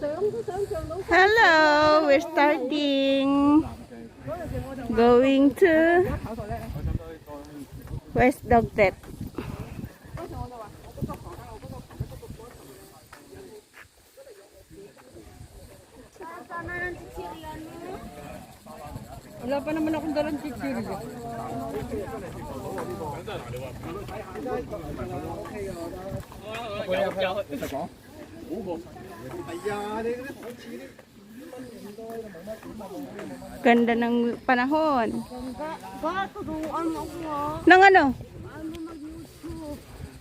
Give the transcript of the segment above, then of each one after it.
Hello, we're starting. Going to West Dogtet. Wala pa naman akong dalang chichirya. Ganda ng panahon. Turuan mo ako. Nang ano?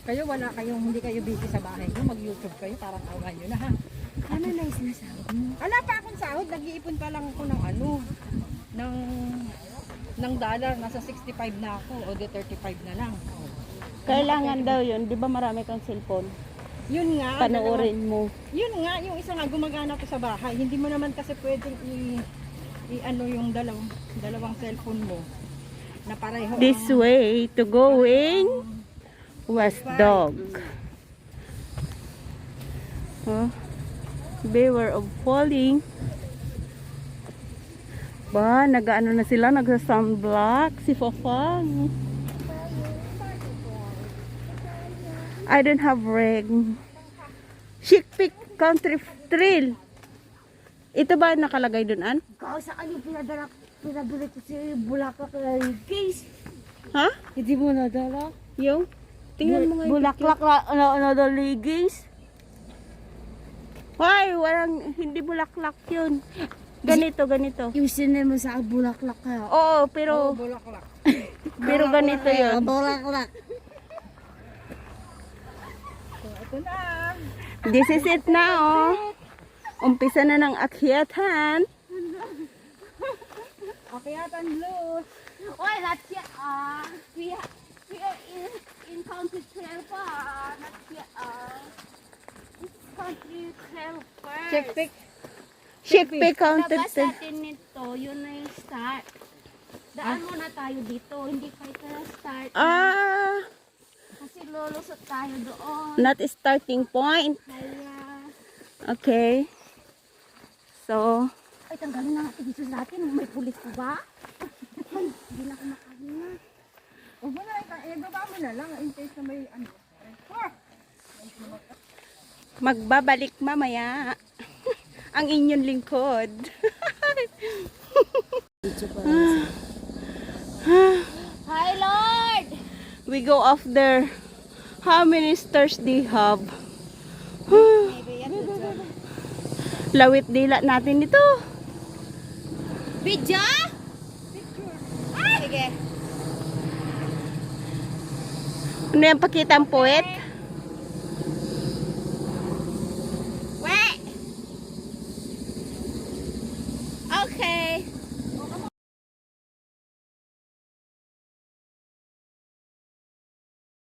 Kayo wala kayong, hindi kayo busy sa bahay nyo. Mag-YouTube kayo, parang awan nyo na ha. Ano na yung sinasahod mo? Wala pa akong sahod, nag-iipon pa lang ako ng ano, ng dollar, nasa 65 na ako, o di 35 na lang. Kailangan daw yun. Di ba marami kang cellphone? Yun nga. Panoorin mo. Yun nga, yung isa nga gumagana ko sa bahay. Hindi mo naman kasi pwedeng ano yung dalawang cellphone mo na pareho. This way to going West Dog. Oh, beware of falling. Ba, nag-ano na sila, nag-sunblock si Fafang. I don't have ring. Chic Peak Country Trail. Ito ba nakalagay dun, An? Ikaw sa kanya pinadala ko si Bulaklak na case. Ha? Hindi mo nadala? Yung? Tingnan mo nga yung Bulaklak na ligis. Why? Walang, hindi bulaklak yun. Ganito. Yung sinay mo sa bulaklak kaya. Oo, pero, Bulaklak. pero ganito yun. Bulaklak. Ito na. This is it na, oh. Umpisa na ng akyatan. Akyatan blues. Oy, not yet. We are in country trail pa. Not yet. It's country trail first. Check pick. Chic Peak Country Labas Trail. natin nito, yun na yung start. Daan muna tayo dito, hindi pa ito start. Ah, Kasi lulusot tayo doon. not starting point. Kaya, Okay. So, ay tanggalin na natin dito sa atin. May pulis po ba? Ay, hindi na ako makahinga. Huwag mo na, baba mo na lang in case na may ano. magbabalik mamaya. Ang inyong lingkod. Hi, Lord! We go off there. How many stars they have? Lawit dila natin ito. Video? Sige. Ano yung pakita ang puwet?